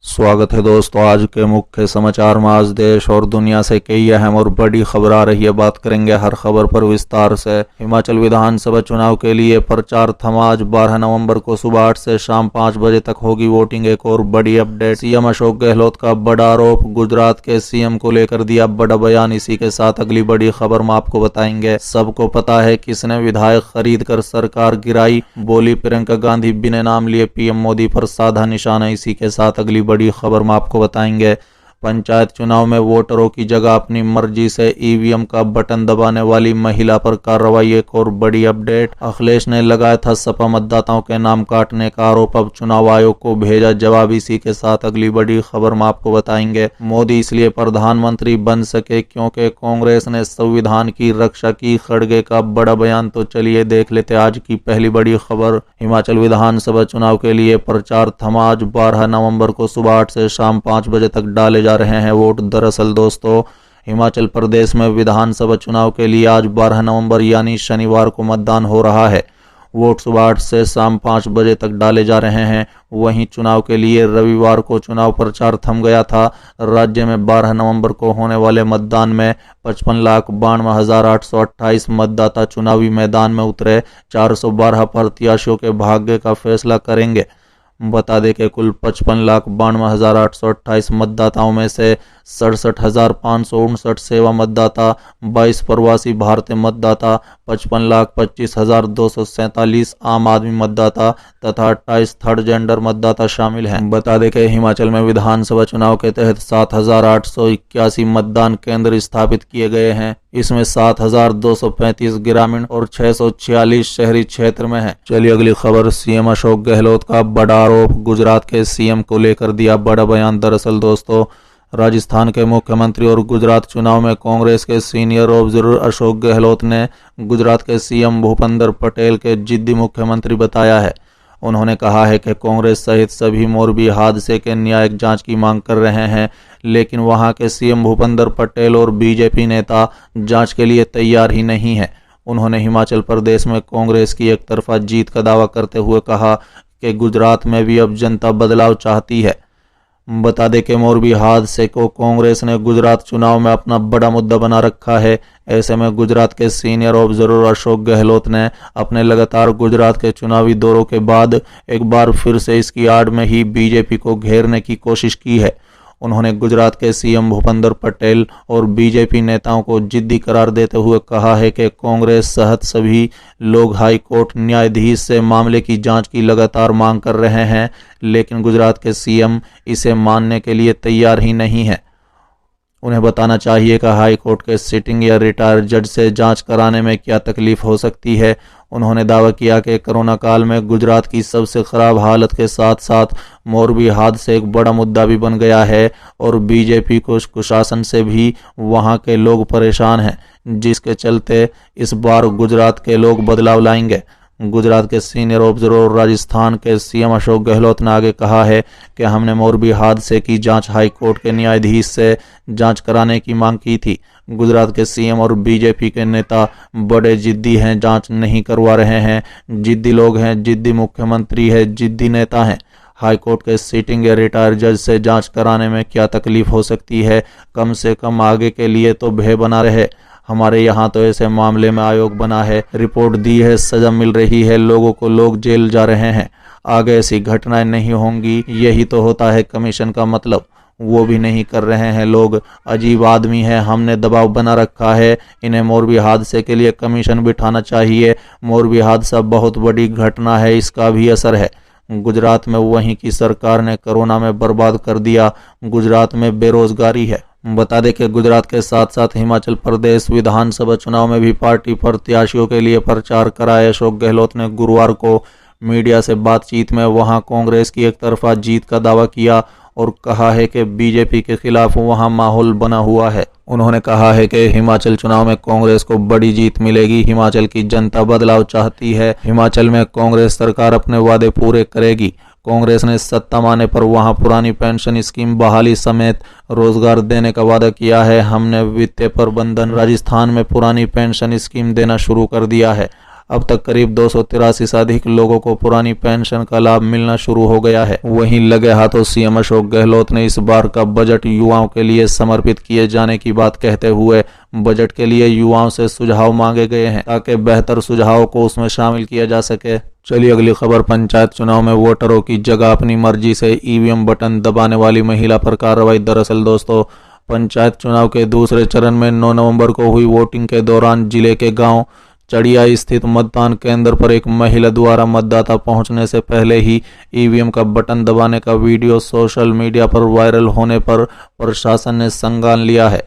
स्वागत है दोस्तों। आज के मुख्य समाचार में आज देश और दुनिया से कई अहम और बड़ी खबर आ रही है। बात करेंगे हर खबर पर विस्तार से। हिमाचल विधानसभा चुनाव के लिए प्रचार थमा। आज 12 नवंबर को सुबह 8 से शाम 5 बजे तक होगी वोटिंग। एक और बड़ी अपडेट, सीएम अशोक गहलोत का बड़ा आरोप, गुजरात के सीएम को लेकर दिया बड़ा बयान। इसी के साथ अगली बड़ी खबर में आपको बताएंगे। सबको पता है किसने विधायक खरीद कर सरकार गिराई, बोली प्रियंका गांधी। बिना नाम लिए पीएम मोदी पर साधा निशाना। इसी के साथ अगली बड़ी खबर में आपको बताएंगे। पंचायत चुनाव में वोटरों की जगह अपनी मर्जी से ईवीएम का बटन दबाने वाली महिला पर कार्रवाई। एक और बड़ी अपडेट, अखिलेश ने लगाया था सपा मतदाताओं के नाम काटने का आरोप, अब चुनाव आयोग को भेजा जवाब। इसी के साथ अगली बड़ी खबर में आपको बताएंगे। मोदी इसलिए प्रधानमंत्री बन सके क्योंकि कांग्रेस ने संविधान की रक्षा की, खड़गे का बड़ा बयान। तो चलिए देख लेते आज की पहली बड़ी खबर। हिमाचल विधानसभा चुनाव के लिए प्रचार थमा। आज 12 नवंबर को सुबह 8 से शाम 5 बजे तक डाले जा रहे हैं वोट। दरअसल दोस्तों, हिमाचल प्रदेश में विधानसभा चुनाव के लिए आज 12 नवंबर यानी शनिवार को मतदान हो रहा है। वोट सुबह 8 से शाम 5 बजे तक डाले जा रहे हैं। वहीं चुनाव के लिए रविवार को चुनाव प्रचार थम गया था। राज्य में 12 नवंबर को होने वाले मतदान में 55,92,828 मतदाता चुनावी मैदान में उतरे। 412 प्रत्याशियों के भाग्य का फैसला करेंगे। बता दें कि कुल 55,92,828 मतदाताओं में से 67,559 सेवा मतदाता, 22 प्रवासी भारतीय मतदाता, 55,25,247 आम आदमी मतदाता तथा 28 थर्ड जेंडर मतदाता शामिल हैं। बता दें कि हिमाचल में विधानसभा चुनाव के तहत 7,881 मतदान केंद्र स्थापित किए गए हैं। इसमें 7,235 ग्रामीण और 646 शहरी क्षेत्र में है। चलिए अगली खबर, सीएम अशोक गहलोत का बड़ा आरोप, गुजरात के सीएम को लेकर दिया बड़ा बयान। दरअसल दोस्तों, राजस्थान के मुख्यमंत्री और गुजरात चुनाव में कांग्रेस के सीनियर ऑब्जर्वर अशोक गहलोत ने गुजरात के सीएम भूपेंद्र पटेल के जिद्दी मुख्यमंत्री बताया है। उन्होंने कहा है कि कांग्रेस सहित सभी मोरबी हादसे के न्यायिक जांच की मांग कर रहे हैं, लेकिन वहां के सीएम भूपेंद्र पटेल और बीजेपी नेता जांच के लिए तैयार ही नहीं है। उन्होंने हिमाचल प्रदेश में कांग्रेस की एक तरफा जीत का दावा करते हुए कहा कि गुजरात में भी अब जनता बदलाव चाहती है। बता दें कि मोरबी हादसे को कांग्रेस ने गुजरात चुनाव में अपना बड़ा मुद्दा बना रखा है। ऐसे में गुजरात के सीनियर ऑब्जर्वर अशोक गहलोत ने अपने लगातार गुजरात के चुनावी दौरों के बाद एक बार फिर से इसकी आड़ में ही बीजेपी को घेरने की कोशिश की है। उन्होंने गुजरात के सीएम भूपेंद्र पटेल और बीजेपी नेताओं को जिद्दी करार देते हुए कहा है कि कांग्रेस सहित सभी लोग हाई कोर्ट न्यायाधीश से मामले की जांच की लगातार मांग कर रहे हैं, लेकिन गुजरात के सीएम इसे मानने के लिए तैयार ही नहीं है। उन्हें बताना चाहिए कि हाई कोर्ट के सिटिंग या रिटायर्ड जज से जांच कराने में क्या तकलीफ हो सकती है। उन्होंने दावा किया कि कोरोना काल में गुजरात की सबसे खराब हालत के साथ साथ मोरबी हादसे एक बड़ा मुद्दा भी बन गया है और बीजेपी कुशासन से भी वहां के लोग परेशान हैं, जिसके चलते इस बार गुजरात के लोग बदलाव लाएंगे। गुजरात के सीनियर ऑब्जर्वर और राजस्थान के सीएम अशोक गहलोत ने आगे कहा है कि हमने मोरबी हादसे की जांच हाई कोर्ट के न्यायाधीश से जांच कराने की मांग की थी। गुजरात के सीएम और बीजेपी के नेता बड़े जिद्दी हैं, जांच नहीं करवा रहे हैं। जिद्दी लोग हैं, जिद्दी मुख्यमंत्री है, जिद्दी नेता हैं। हाईकोर्ट के सिटिंग या रिटायर्ड जज से जांच कराने में क्या तकलीफ हो सकती है, कम से कम आगे के लिए तो भय बना रहे। हमारे यहाँ तो ऐसे मामले में आयोग बना है, रिपोर्ट दी है, सजा मिल रही है, लोगों को लोग जेल जा रहे हैं। आगे ऐसी घटनाएं नहीं होंगी, यही तो होता है कमीशन का मतलब। वो भी नहीं कर रहे हैं लोग। अजीब आदमी है, हमने दबाव बना रखा है। इन्हें मोरबी हादसे के लिए कमीशन बिठाना चाहिए। मोरबी हादसा बहुत बड़ी घटना है, इसका भी असर है। गुजरात में वहीं की सरकार ने कोरोना में बर्बाद कर दिया। गुजरात में बेरोजगारी है। बता दें कि गुजरात के साथ साथ हिमाचल प्रदेश विधानसभा चुनाव में भी पार्टी प्रत्याशियों के लिए प्रचार कराए। अशोक गहलोत ने गुरुवार को मीडिया से बातचीत में वहां कांग्रेस की एक तरफा जीत का दावा किया और कहा है कि बीजेपी के खिलाफ वहां माहौल बना हुआ है। उन्होंने कहा है कि हिमाचल चुनाव में कांग्रेस को बड़ी जीत मिलेगी। हिमाचल की जनता बदलाव चाहती है। हिमाचल में कांग्रेस सरकार अपने वादे पूरे करेगी। कांग्रेस ने सत्ता में आने पर वहां पुरानी पेंशन स्कीम बहाली समेत रोजगार देने का वादा किया है। हमने वित्तीय प्रबंधन राजस्थान में पुरानी पेंशन स्कीम देना शुरू कर दिया है। अब तक करीब 283 से अधिक लोगों को पुरानी पेंशन का लाभ मिलना शुरू हो गया है। वहीं लगे हाथों सीएम अशोक गहलोत ने इस बार का बजट युवाओं के लिए समर्पित किए जाने की बात कहते हुए बजट के लिए युवाओं से सुझाव मांगे गए हैं ताकि बेहतर सुझावों को उसमें शामिल किया जा सके। चलिए अगली खबर। पंचायत चुनाव में वोटरों की जगह अपनी मर्जी से ईवीएम बटन दबाने वाली महिला पर कार्रवाई। दरअसल दोस्तों, पंचायत चुनाव के दूसरे चरण में 9 नवंबर को हुई वोटिंग के दौरान जिले के गांव चड़िया स्थित मतदान केंद्र पर एक महिला द्वारा मतदाता पहुंचने से पहले ही ईवीएम का बटन दबाने का वीडियो सोशल मीडिया पर वायरल होने पर प्रशासन ने संज्ञान लिया है।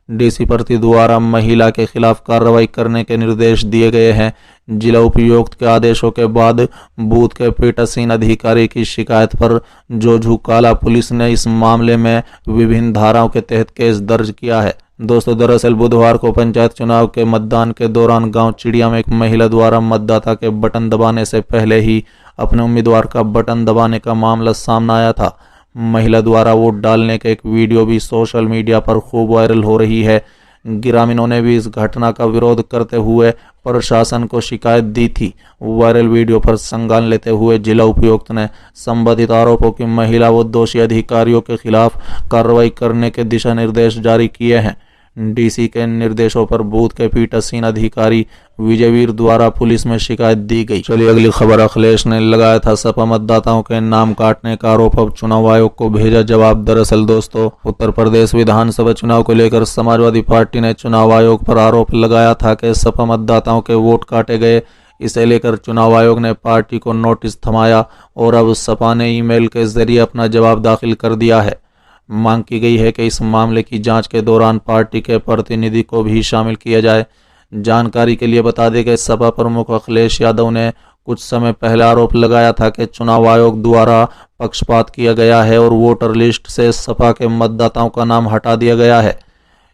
डीसी प्रति द्वारा महिला के खिलाफ कार्रवाई करने के निर्देश दिए गए हैं। जिला उपायुक्त के आदेशों के बाद बूथ के पीठासीन अधिकारी की शिकायत पर जोझुकाला पुलिस ने इस मामले में विभिन्न धाराओं के तहत केस दर्ज किया है। दोस्तों, दरअसल बुधवार को पंचायत चुनाव के मतदान के दौरान गांव चिड़िया में एक महिला द्वारा मतदाता के बटन दबाने से पहले ही अपने उम्मीदवार का बटन दबाने का मामला सामने आया था। महिला द्वारा वोट डालने का एक वीडियो भी सोशल मीडिया पर खूब वायरल हो रही है। ग्रामीणों ने भी इस घटना का विरोध करते हुए प्रशासन को शिकायत दी थी। वायरल वीडियो पर संज्ञान लेते हुए जिला उपायुक्त ने संबंधित आरोपों की महिला व दोषी अधिकारियों के खिलाफ कार्रवाई करने के दिशा निर्देश जारी किए हैं। डीसी के निर्देशों पर बूथ के पीठासीन अधिकारी विजयवीर द्वारा पुलिस में शिकायत दी गई। चलिए अगली खबर। अखिलेश ने लगाया था सपा मतदाताओं के नाम काटने का आरोप, अब चुनाव आयोग को भेजा जवाब। दरअसल दोस्तों, उत्तर प्रदेश विधानसभा चुनाव को लेकर समाजवादी पार्टी ने चुनाव आयोग पर आरोप लगाया था कि सपा मतदाताओं के वोट काटे गए। इसे लेकर चुनाव आयोग ने पार्टी को नोटिस थमाया और अब सपा ने ईमेल के जरिए अपना जवाब दाखिल कर दिया है। मांग की गई है कि इस मामले की जांच के दौरान पार्टी के प्रतिनिधि को भी शामिल किया जाए। जानकारी के लिए बता दें कि सपा प्रमुख अखिलेश यादव ने कुछ समय पहले आरोप लगाया था कि चुनाव आयोग द्वारा पक्षपात किया गया है और वोटर लिस्ट से सपा के मतदाताओं का नाम हटा दिया गया है।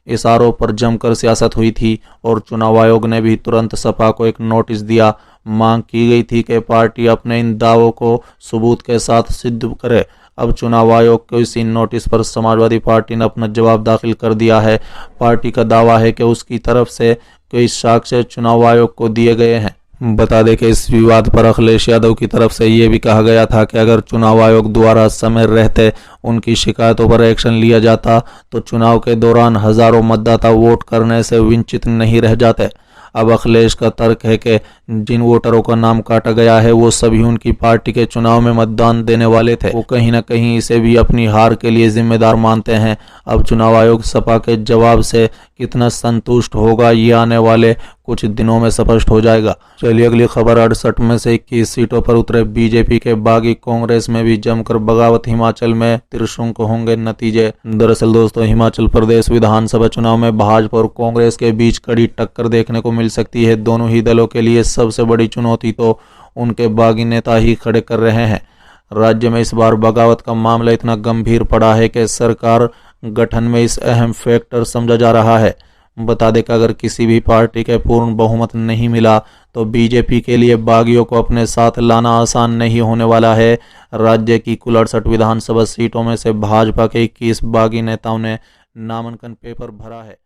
इस आरोप पर जमकर सियासत हुई थी और चुनाव आयोग ने भी तुरंत सपा को एक नोटिस दिया। मांग की गई थी कि पार्टी अपने इन दावों को सबूत के साथ सिद्ध करे। अब चुनाव आयोग के इसी नोटिस पर समाजवादी पार्टी ने अपना जवाब दाखिल कर दिया है। पार्टी का दावा है कि उसकी तरफ से कई साक्ष्य चुनाव आयोग को दिए गए हैं। बता दें कि इस विवाद पर अखिलेश यादव की तरफ से ये भी कहा गया था कि अगर चुनाव आयोग द्वारा समय रहते उनकी शिकायतों पर एक्शन लिया जाता तो चुनाव के दौरान हजारों मतदाता वोट करने से वंचित नहीं रह जाते। अब अखिलेश का तर्क है कि जिन वोटरों का नाम काटा गया है वो सभी उनकी पार्टी के चुनाव में मतदान देने वाले थे। वो कहीं ना कहीं इसे भी अपनी हार के लिए जिम्मेदार मानते हैं। अब चुनाव आयोग सपा के जवाब से कितना संतुष्ट होगा ये आने वाले कुछ दिनों में स्पष्ट हो जाएगा। चलिए अगली खबर। 68 में से 21 सीटों पर उतरे बीजेपी के बागी, कांग्रेस में भी जमकर बगावत। हिमाचल में त्रिशंकु होंगे नतीजे। दरअसल दोस्तों, हिमाचल प्रदेश विधानसभा चुनाव में भाजपा और कांग्रेस के बीच कड़ी टक्कर देखने को मिल सकती है। दोनों ही दलों के लिए सबसे बड़ी चुनौती तो उनके बागी नेता ही खड़े कर रहे हैं। राज्य में इस बार बगावत का मामला इतना गंभीर पड़ा है कि सरकार गठन में इस अहम फैक्टर समझा जा रहा है। बता दें कि अगर किसी भी पार्टी के पूर्ण बहुमत नहीं मिला तो बीजेपी के लिए बागियों को अपने साथ लाना आसान नहीं होने वाला है। राज्य की कुल 68 विधानसभा सीटों में से भाजपा के 21 बागी नेताओं ने नामांकन पेपर भरा है।